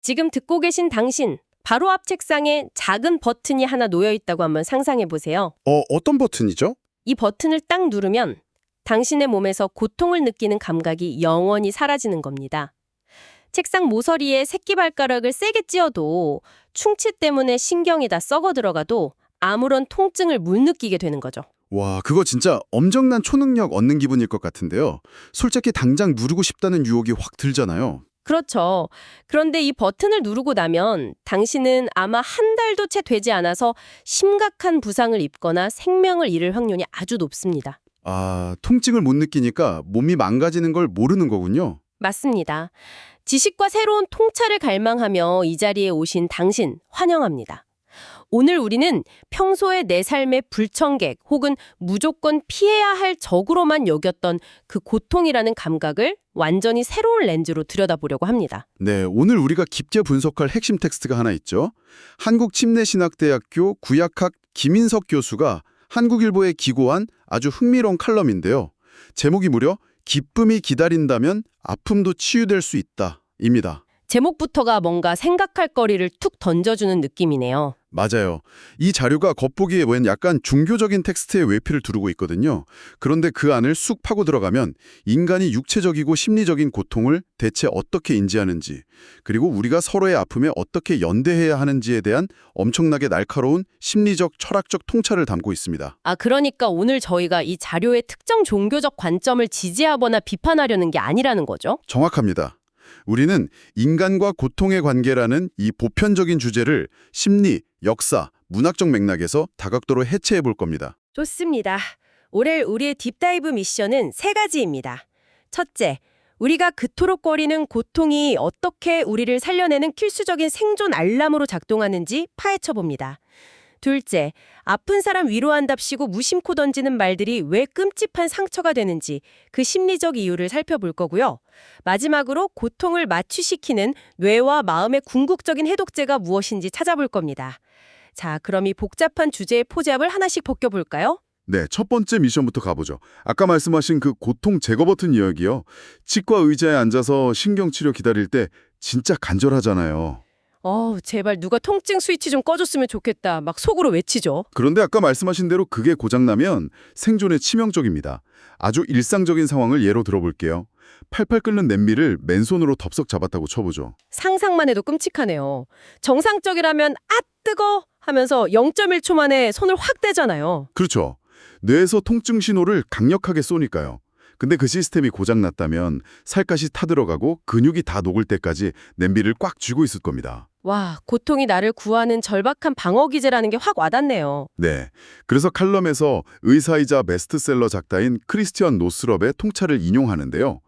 지금 듣고 계신 당신, 바로 앞 책상에 작은 버튼이 하나 놓여 있다고 한번 상상해 보세요. 어떤 버튼이죠? 이 버튼을 딱 누르면 당신의 몸에서 고통을 느끼는 감각이 영원히 사라지는 겁니다. 책상 모서리에 새끼발가락을 세게 찧어도 충치 때문에 신경이 다 썩어 들어가도 아무런 통증을 못 느끼게 되는 거죠. 와, 그거 진짜 엄청난 초능력 얻는 기분일 것 같은데요. 솔직히 당장 누르고 싶다는 유혹이 확 들잖아요. 그렇죠. 그런데 이 버튼을 누르고 나면 당신은 아마 한 달도 채 되지 않아서 심각한 부상을 입거나 생명을 잃을 확률이 아주 높습니다. 아, 통증을 못 느끼니까 몸이 망가지는 걸 모르는 거군요. 맞습니다. 지식과 새로운 통찰을 갈망하며 이 자리에 오신 당신 환영합니다. 오늘 우리는 평소에 내 삶의 불청객 혹은 무조건 피해야 할 적으로만 여겼던 그 고통이라는 감각을 완전히 새로운 렌즈로 들여다보려고 합니다. 네, 오늘 우리가 깊게 분석할 핵심 텍스트가 하나 있죠. 한국침례신학대학교 구약학 김인석 교수가 한국일보에 기고한 아주 흥미로운 칼럼인데요. 제목이 무려 기쁨이 기다린다면 아픔도 치유될 수 있다 입니다. 제목부터가 뭔가 생각할 거리를 툭 던져주는 느낌이네요. 맞아요. 이 자료가 겉보기에 웬 약간 종교적인 텍스트의 외피를 두르고 있거든요. 그런데 그 안을 쑥 파고 들어가면 인간이 육체적이고 심리적인 고통을 대체 어떻게 인지하는지, 그리고 우리가 서로의 아픔에 어떻게 연대해야 하는지에 대한 엄청나게 날카로운 심리적, 철학적 통찰을 담고 있습니다. 그러니까 오늘 저희가 이 자료의 특정 종교적 관점을 지지하거나 비판하려는 게 아니라는 거죠? 정확합니다. 우리는 인간과 고통의 관계라는 이 보편적인 주제를 심리, 역사, 문학적 맥락에서 다각도로 해체해 볼 겁니다. 좋습니다. 올해 우리의 딥다이브 미션은 3가지입니다. 첫째, 우리가 그토록거리는 고통이 어떻게 우리를 살려내는 필수적인 생존 알람으로 작동하는지 파헤쳐봅니다. 둘째, 아픈 사람 위로한답시고 무심코 던지는 말들이 왜 끔찍한 상처가 되는지 그 심리적 이유를 살펴볼 거고요. 마지막으로 고통을 마취시키는 뇌와 마음의 궁극적인 해독제가 무엇인지 찾아볼 겁니다. 자, 그럼 이 복잡한 주제의 포잡을 하나씩 벗겨볼까요? 네, 첫 번째 미션부터 가보죠. 아까 말씀하신 그 고통 제거 버튼 이야기요. 치과 의자에 앉아서 신경치료 기다릴 때 진짜 간절하잖아요. 제발 누가 통증 스위치 좀 꺼줬으면 좋겠다. 막 속으로 외치죠. 그런데 아까 말씀하신 대로 그게 고장나면 생존에 치명적입니다. 아주 일상적인 상황을 예로 들어볼게요. 팔팔 끓는 냄비를 맨손으로 덥석 잡았다고 쳐보죠. 상상만 해도 끔찍하네요. 정상적이라면 뜨거! 하면서 0.1초 만에 손을 확 떼잖아요. 그렇죠. 뇌에서 통증 신호를 강력하게 쏘니까요. 근데 그 시스템이 고장났다면 살갗이 타들어가고 근육이 다 녹을 때까지 냄비를 꽉 쥐고 있을 겁니다. 와, 고통이 나를 구하는 절박한 방어 기제라는 게 확 와닿네요. 네. 그래서 칼럼에서 의사이자 베스트셀러 작가인 크리스티언 노스럽의 통찰을 인용하는데요.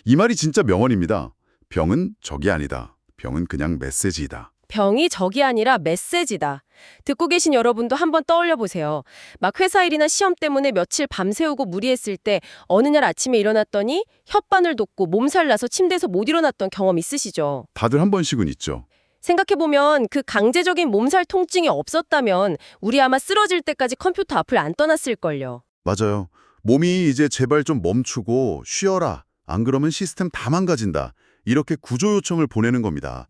이 말이 진짜 명언입니다. 병은 적이 아니다. 병은 그냥 메시지이다. 병이 적이 아니라 메시지다. 듣고 계신 여러분도 한번 떠올려 보세요. 막 회사 일이나 시험 때문에 며칠 밤새우고 무리했을 때 어느 날 아침에 일어났더니 혓바늘 돋고 몸살 나서 침대에서 못 일어났던 경험 있으시죠? 다들 한 번씩은 있죠. 생각해보면 그 강제적인 몸살 통증이 없었다면 우리 아마 쓰러질 때까지 컴퓨터 앞을 안 떠났을걸요. 맞아요. 몸이 이제 제발 좀 멈추고 쉬어라. 안 그러면 시스템 다 망가진다. 이렇게 구조 요청을 보내는 겁니다.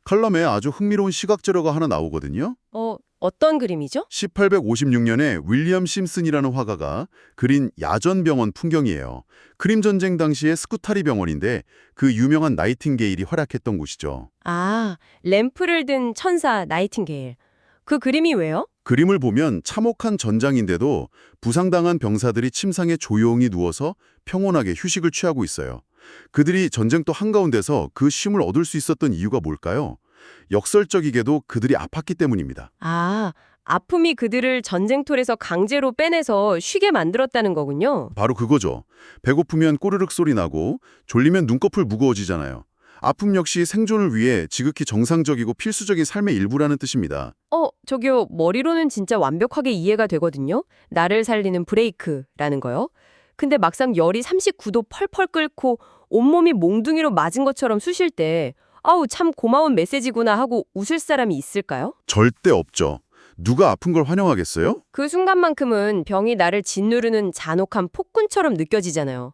칼럼에 아주 흥미로운 시각 자료가 하나 나오거든요. 어떤 그림이죠? 1856년에 윌리엄 심슨이라는 화가가 그린 야전병원 풍경이에요. 크림 전쟁 당시의 스쿠타리 병원인데 그 유명한 나이팅게일이 활약했던 곳이죠. 램프를 든 천사 나이팅게일. 그 그림이 왜요? 그림을 보면 참혹한 전장인데도 부상당한 병사들이 침상에 조용히 누워서 평온하게 휴식을 취하고 있어요. 그들이 전쟁터 한가운데서 그 쉼을 얻을 수 있었던 이유가 뭘까요? 역설적이게도 그들이 아팠기 때문입니다. 아픔이 그들을 전쟁터에서 강제로 빼내서 쉬게 만들었다는 거군요. 바로 그거죠. 배고프면 꼬르륵 소리 나고 졸리면 눈꺼풀 무거워지잖아요. 아픔 역시 생존을 위해 지극히 정상적이고 필수적인 삶의 일부라는 뜻입니다. 저기요, 머리로는 진짜 완벽하게 이해가 되거든요. 나를 살리는 브레이크라는 거요. 근데 막상 열이 39도 펄펄 끓고 온몸이 몽둥이로 맞은 것처럼 쑤실 때 참 고마운 메시지구나 하고 웃을 사람이 있을까요? 절대 없죠. 누가 아픈 걸 환영하겠어요? 그 순간만큼은 병이 나를 짓누르는 잔혹한 폭군처럼 느껴지잖아요.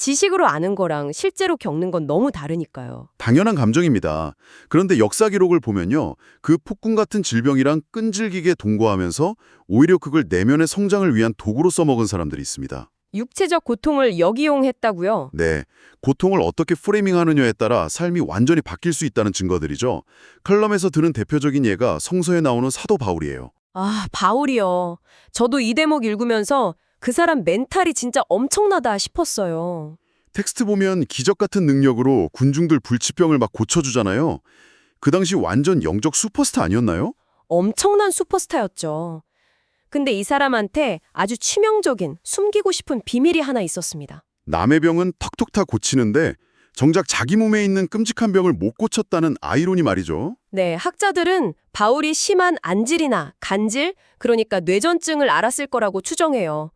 지식으로 아는 거랑 실제로 겪는 건 너무 다르니까요. 당연한 감정입니다. 그런데 역사 기록을 보면요. 그 폭군 같은 질병이랑 끈질기게 동거하면서 오히려 그걸 내면의 성장을 위한 도구로 써먹은 사람들이 있습니다. 육체적 고통을 역이용했다고요? 네, 고통을 어떻게 프레이밍하느냐에 따라 삶이 완전히 바뀔 수 있다는 증거들이죠. 칼럼에서 드는 대표적인 예가 성서에 나오는 사도 바울이에요. 아, 바울이요. 저도 이 대목 읽으면서 그 사람 멘탈이 진짜 엄청나다 싶었어요. 텍스트 보면 기적 같은 능력으로 군중들 불치병을 막 고쳐주잖아요. 그 당시 완전 영적 슈퍼스타 아니었나요? 엄청난 슈퍼스타였죠. 근데 이 사람한테 아주 치명적인 숨기고 싶은 비밀이 하나 있었습니다. 남의 병은 턱턱 다 고치는데 정작 자기 몸에 있는 끔찍한 병을 못 고쳤다는 아이러니 말이죠. 네, 학자들은 바울이 심한 안질이나 간질, 그러니까 뇌전증을 앓았을 거라고 추정해요.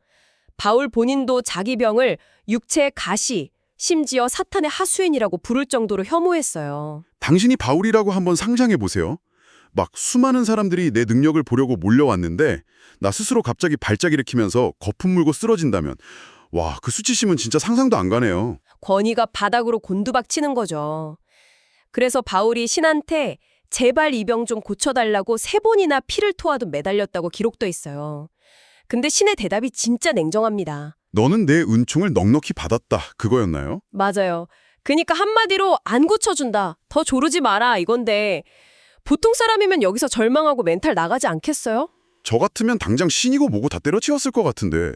바울 본인도 자기 병을 육체의 가시, 심지어 사탄의 하수인이라고 부를 정도로 혐오했어요. 당신이 바울이라고 한번 상상해 보세요. 막 수많은 사람들이 내 능력을 보려고 몰려왔는데 나 스스로 갑자기 발작 일으키면서 거품 물고 쓰러진다면 와, 그 수치심은 진짜 상상도 안 가네요. 권위가 바닥으로 곤두박치는 거죠. 그래서 바울이 신한테 제발 이 병 좀 고쳐달라고 3번이나 피를 토하도 매달렸다고 기록돼 있어요. 근데 신의 대답이 진짜 냉정합니다. 너는 내 은총을 넉넉히 받았다. 그거였나요? 맞아요. 그니까 한마디로 안 고쳐준다. 더 조르지 마라 이건데 보통 사람이면 여기서 절망하고 멘탈 나가지 않겠어요? 저 같으면 당장 신이고 뭐고 다 때려치웠을 것 같은데.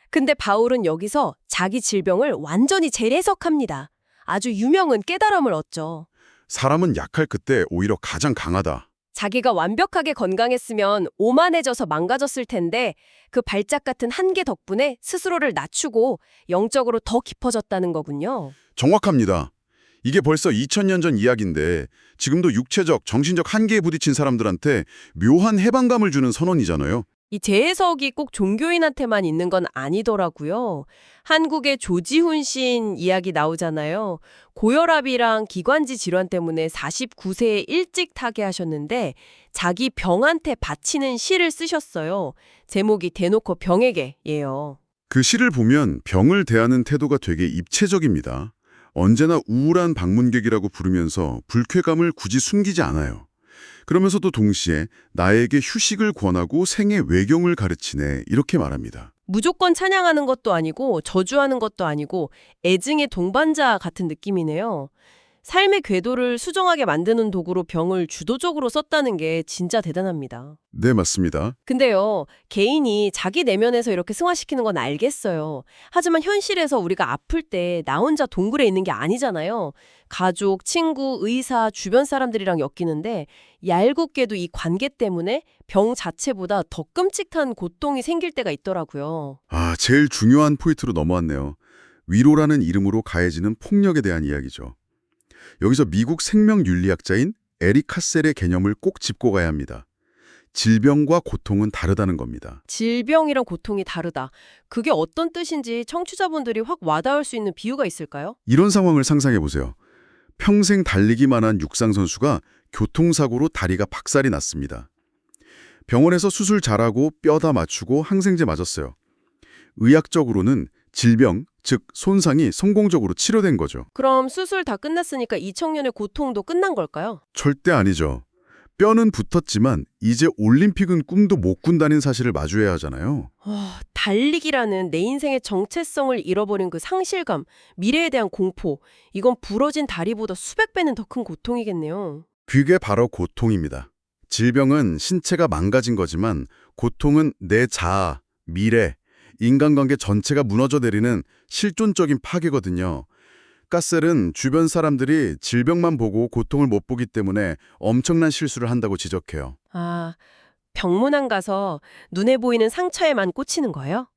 근데 바울은 여기서 자기 질병을 완전히 재해석합니다. 아주 유명한 깨달음을 얻죠. 사람은 약할 그때 오히려 가장 강하다. 자기가 완벽하게 건강했으면 오만해져서 망가졌을 텐데 그 발작 같은 한계 덕분에 스스로를 낮추고 영적으로 더 깊어졌다는 거군요. 정확합니다. 이게 벌써 2000년 전 이야기인데 지금도 육체적, 정신적 한계에 부딪힌 사람들한테 묘한 해방감을 주는 선언이잖아요. 이 재해석이 꼭 종교인한테만 있는 건 아니더라고요. 한국의 조지훈 시인 이야기 나오잖아요. 고혈압이랑 기관지 질환 때문에 49세에 일찍 타계하셨는데 자기 병한테 바치는 시를 쓰셨어요. 제목이 대놓고 병에게예요. 그 시를 보면 병을 대하는 태도가 되게 입체적입니다. 언제나 우울한 방문객이라고 부르면서 불쾌감을 굳이 숨기지 않아요. 그러면서도 동시에 나에게 휴식을 권하고 생의 외경을 가르치네 이렇게 말합니다. 무조건 찬양하는 것도 아니고 저주하는 것도 아니고 애증의 동반자 같은 느낌이네요. 삶의 궤도를 수정하게 만드는 도구로 병을 주도적으로 썼다는 게 진짜 대단합니다. 네, 맞습니다. 근데요, 개인이 자기 내면에서 이렇게 승화시키는 건 알겠어요. 하지만 현실에서 우리가 아플 때 나 혼자 동굴에 있는 게 아니잖아요. 가족, 친구, 의사, 주변 사람들이랑 엮이는데 얄궂게도 이 관계 때문에 병 자체보다 더 끔찍한 고통이 생길 때가 있더라고요. 아, 제일 중요한 포인트로 넘어왔네요. 위로라는 이름으로 가해지는 폭력에 대한 이야기죠. 여기서 미국 생명윤리학자인 에릭 카셀의 개념을 꼭 짚고 가야 합니다. 질병과 고통은 다르다는 겁니다. 질병이랑 고통이 다르다. 그게 어떤 뜻인지 청취자분들이 확 와닿을 수 있는 비유가 있을까요? 이런 상황을 상상해 보세요. 평생 달리기만 한 육상 선수가 교통사고로 다리가 박살이 났습니다. 병원에서 수술 잘하고 뼈다 맞추고 항생제 맞았어요. 의학적으로는 질병, 즉 손상이 성공적으로 치료된 거죠. 그럼 수술 다 끝났으니까 이 청년의 고통도 끝난 걸까요? 절대 아니죠. 뼈는 붙었지만 이제 올림픽은 꿈도 못 꾼다는 사실을 마주해야 하잖아요. 달리기라는 내 인생의 정체성을 잃어버린 그 상실감, 미래에 대한 공포, 이건 부러진 다리보다 수백 배는 더 큰 고통이겠네요. 그게 바로 고통입니다. 질병은 신체가 망가진 거지만 고통은 내 자아, 미래, 인간관계 전체가 무너져 내리는 실존적인 파괴거든요. 카셀은 주변 사람들이 질병만 보고 고통을 못 보기 때문에 엄청난 실수를 한다고 지적해요. 아, 병문안 가서 눈에 보이는 상처에만 꽂히는 거예요?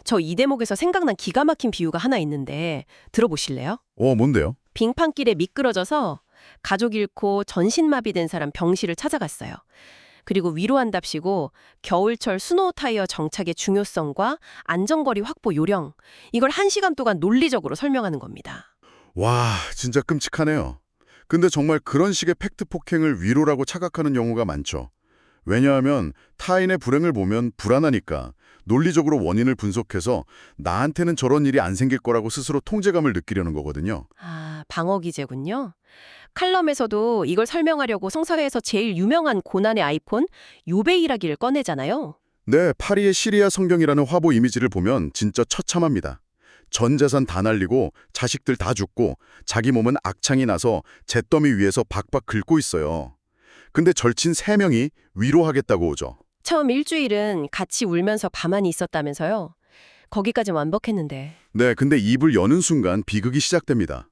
저 이 대목에서 생각난 기가 막힌 비유가 하나 있는데 들어보실래요? 뭔데요? 빙판길에 미끄러져서 가족 잃고 전신마비된 사람 병실을 찾아갔어요. 그리고 위로한답시고 겨울철 스노우 타이어 정착의 중요성과 안전거리 확보 요령, 이걸 1시간 동안 논리적으로 설명하는 겁니다. 와, 진짜 끔찍하네요. 근데 정말 그런 식의 팩트 폭행을 위로라고 착각하는 경우가 많죠. 왜냐하면 타인의 불행을 보면 불안하니까 논리적으로 원인을 분석해서 나한테는 저런 일이 안 생길 거라고 스스로 통제감을 느끼려는 거거든요. 아, 방어 기제군요. 칼럼에서도 이걸 설명하려고 성서에서 제일 유명한 고난의 아이콘 욥의 일하기를 꺼내잖아요. 네, 파리의 시리아 성경이라는 화보 이미지를 보면 진짜 처참합니다. 전 재산 다 날리고 자식들 다 죽고 자기 몸은 악창이 나서 잿더미 위에서 박박 긁고 있어요. 근데 절친 3명이 위로하겠다고 오죠. 처음 일주일은 같이 울면서 가만히 있었다면서요. 거기까지 완벽했는데. 네, 근데 입을 여는 순간 비극이 시작됩니다.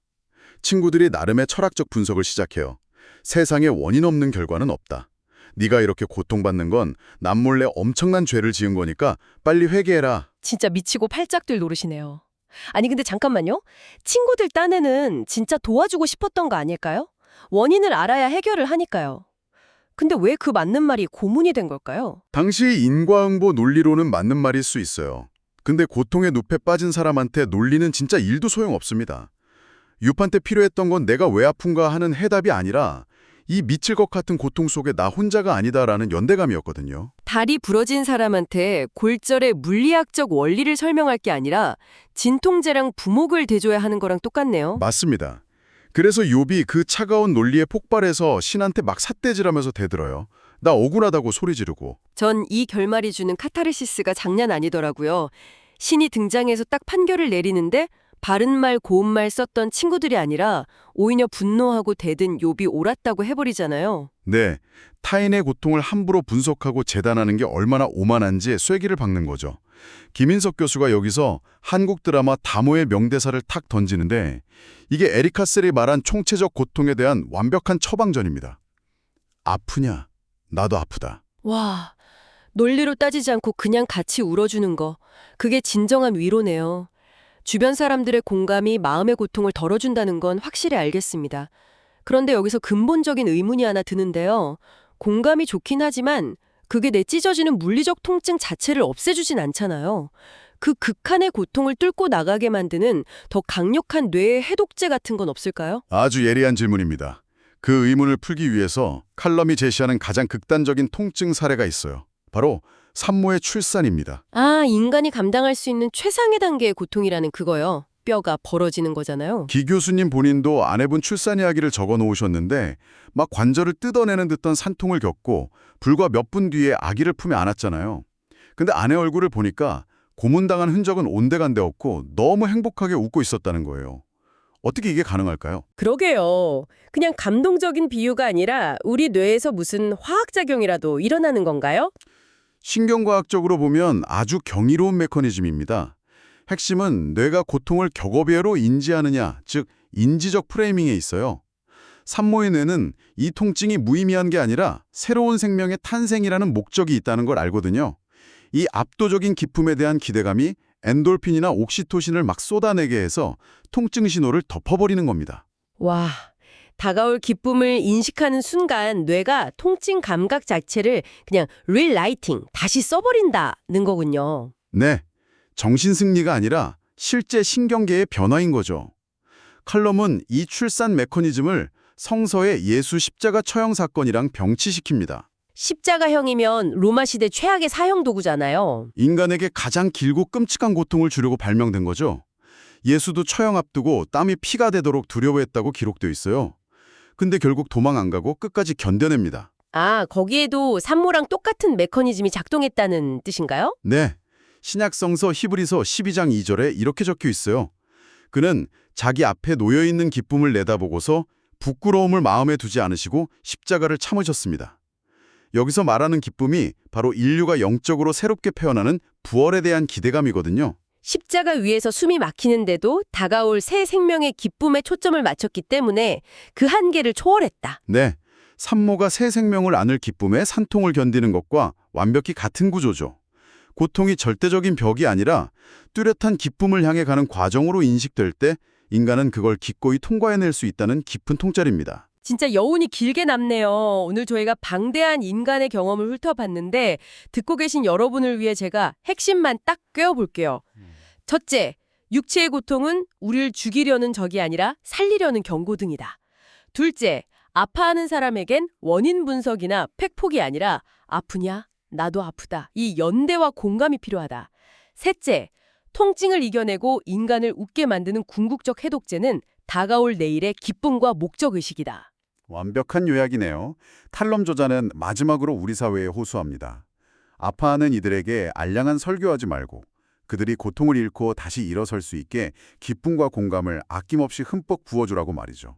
친구들이 나름의 철학적 분석을 시작해요. 세상에 원인 없는 결과는 없다. 네가 이렇게 고통받는 건 남몰래 엄청난 죄를 지은 거니까 빨리 회개해라. 진짜 미치고 팔짝들 노릇이네요. 아니 근데 잠깐만요. 친구들 딴에는 진짜 도와주고 싶었던 거 아닐까요? 원인을 알아야 해결을 하니까요. 근데 왜 그 맞는 말이 고문이 된 걸까요? 당시 인과응보 논리로는 맞는 말일 수 있어요. 근데 고통의 늪에 빠진 사람한테 논리는 진짜 일도 소용없습니다. 욥한테 필요했던 건 내가 왜 아픈가 하는 해답이 아니라 이 미칠 것 같은 고통 속에 나 혼자가 아니다라는 연대감이었거든요. 다리 부러진 사람한테 골절의 물리학적 원리를 설명할 게 아니라 진통제랑 부목을 대줘야 하는 거랑 똑같네요. 맞습니다. 그래서 욥이 그 차가운 논리에 폭발해서 신한테 막 삿대질하면서 대들어요. 나 억울하다고 소리 지르고. 전 이 결말이 주는 카타르시스가 장난 아니더라고요. 신이 등장해서 딱 판결을 내리는데 바른 말 고운 말 썼던 친구들이 아니라 오히려 분노하고 대든 욥이 옳았다고 해버리잖아요. 네, 타인의 고통을 함부로 분석하고 재단하는 게 얼마나 오만한지 쐐기를 박는 거죠. 김인석 교수가 여기서 한국 드라마 다모의 명대사를 탁 던지는데 이게 에리카 셀이 말한 총체적 고통에 대한 완벽한 처방전입니다. 아프냐? 나도 아프다. 와, 논리로 따지지 않고 그냥 같이 울어주는 거. 그게 진정한 위로네요. 주변 사람들의 공감이 마음의 고통을 덜어준다는 건 확실히 알겠습니다. 그런데 여기서 근본적인 의문이 하나 드는데요. 공감이 좋긴 하지만 그게 내 찢어지는 물리적 통증 자체를 없애주진 않잖아요. 그 극한의 고통을 뚫고 나가게 만드는 더 강력한 뇌의 해독제 같은 건 없을까요? 아주 예리한 질문입니다. 그 의문을 풀기 위해서 칼럼이 제시하는 가장 극단적인 통증 사례가 있어요. 바로 산모의 출산입니다. 아, 인간이 감당할 수 있는 최상의 단계의 고통이라는 그거요. 뼈가 벌어지는 거잖아요. 기 교수님 본인도 아내분 출산 이야기를 적어 놓으셨는데 막 관절을 뜯어내는 듯한 산통을 겪고 불과 몇 분 뒤에 아기를 품에 안았잖아요. 근데 아내 얼굴을 보니까 고문당한 흔적은 온데간데 없고 너무 행복하게 웃고 있었다는 거예요. 어떻게 이게 가능할까요? 그러게요. 그냥 감동적인 비유가 아니라 우리 뇌에서 무슨 화학작용이라도 일어나는 건가요? 신경과학적으로 보면 아주 경이로운 메커니즘입니다. 핵심은 뇌가 고통을 격업예로 인지하느냐, 즉 인지적 프레이밍에 있어요. 산모의 뇌는 이 통증이 무의미한 게 아니라 새로운 생명의 탄생이라는 목적이 있다는 걸 알거든요. 이 압도적인 기쁨에 대한 기대감이 엔돌핀이나 옥시토신을 막 쏟아내게 해서 통증 신호를 덮어버리는 겁니다. 와, 다가올 기쁨을 인식하는 순간 뇌가 통증 감각 자체를 그냥 릴라이팅, 다시 써버린다는 거군요. 네, 정신승리가 아니라 실제 신경계의 변화인 거죠. 칼럼은 이 출산 메커니즘을 성서의 예수 십자가 처형 사건이랑 병치시킵니다. 십자가형이면 로마 시대 최악의 사형 도구잖아요. 인간에게 가장 길고 끔찍한 고통을 주려고 발명된 거죠. 예수도 처형 앞두고 땀이 피가 되도록 두려워했다고 기록되어 있어요. 근데 결국 도망 안 가고 끝까지 견뎌냅니다. 아, 거기에도 산모랑 똑같은 메커니즘이 작동했다는 뜻인가요? 네, 신약성서 히브리서 12장 2절에 이렇게 적혀 있어요. 그는 자기 앞에 놓여있는 기쁨을 내다보고서 부끄러움을 마음에 두지 않으시고 십자가를 참으셨습니다. 여기서 말하는 기쁨이 바로 인류가 영적으로 새롭게 태어나는 부활에 대한 기대감이거든요. 십자가 위에서 숨이 막히는데도 다가올 새 생명의 기쁨에 초점을 맞췄기 때문에 그 한계를 초월했다. 네, 산모가 새 생명을 안을 기쁨에 산통을 견디는 것과 완벽히 같은 구조죠. 고통이 절대적인 벽이 아니라 뚜렷한 기쁨을 향해 가는 과정으로 인식될 때 인간은 그걸 기꺼이 통과해낼 수 있다는 깊은 통찰입니다. 진짜 여운이 길게 남네요. 오늘 저희가 방대한 인간의 경험을 훑어봤는데 듣고 계신 여러분을 위해 제가 핵심만 딱 꿰어볼게요. 첫째, 육체의 고통은 우리를 죽이려는 적이 아니라 살리려는 경고등이다. 둘째, 아파하는 사람에겐 원인 분석이나 팩폭이 아니라 아프냐? 나도 아프다. 이 연대와 공감이 필요하다. 셋째, 통증을 이겨내고 인간을 웃게 만드는 궁극적 해독제는 다가올 내일의 기쁨과 목적의식이다. 완벽한 요약이네요. 탈럼 조자는 마지막으로 우리 사회에 호소합니다. 아파하는 이들에게 알량한 설교하지 말고 그들이 고통을 잃고 다시 일어설 수 있게 기쁨과 공감을 아낌없이 흠뻑 부어주라고 말이죠.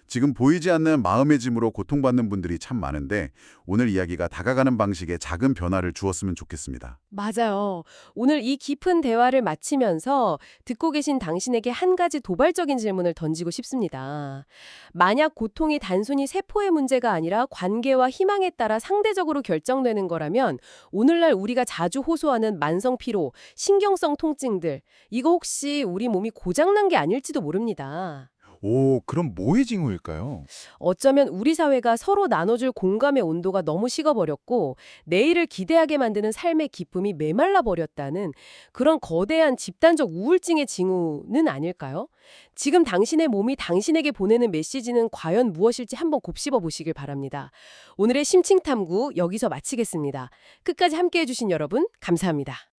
지금 보이지 않는 마음의 짐으로 고통받는 분들이 참 많은데 오늘 이야기가 다가가는 방식에 작은 변화를 주었으면 좋겠습니다. 맞아요. 오늘 이 깊은 대화를 마치면서 듣고 계신 당신에게 한 가지 도발적인 질문을 던지고 싶습니다. 만약 고통이 단순히 세포의 문제가 아니라 관계와 희망에 따라 상대적으로 결정되는 거라면 오늘날 우리가 자주 호소하는 만성 피로, 신경성 통증들, 이거 혹시 우리 몸이 고장난 게 아닐지도 모릅니다. 오, 그럼 뭐의 징후일까요? 어쩌면 우리 사회가 서로 나눠줄 공감의 온도가 너무 식어버렸고 내일을 기대하게 만드는 삶의 기쁨이 메말라 버렸다는 그런 거대한 집단적 우울증의 징후는 아닐까요? 지금 당신의 몸이 당신에게 보내는 메시지는 과연 무엇일지 한번 곱씹어 보시길 바랍니다. 오늘의 심층탐구 여기서 마치겠습니다. 끝까지 함께해 주신 여러분 감사합니다.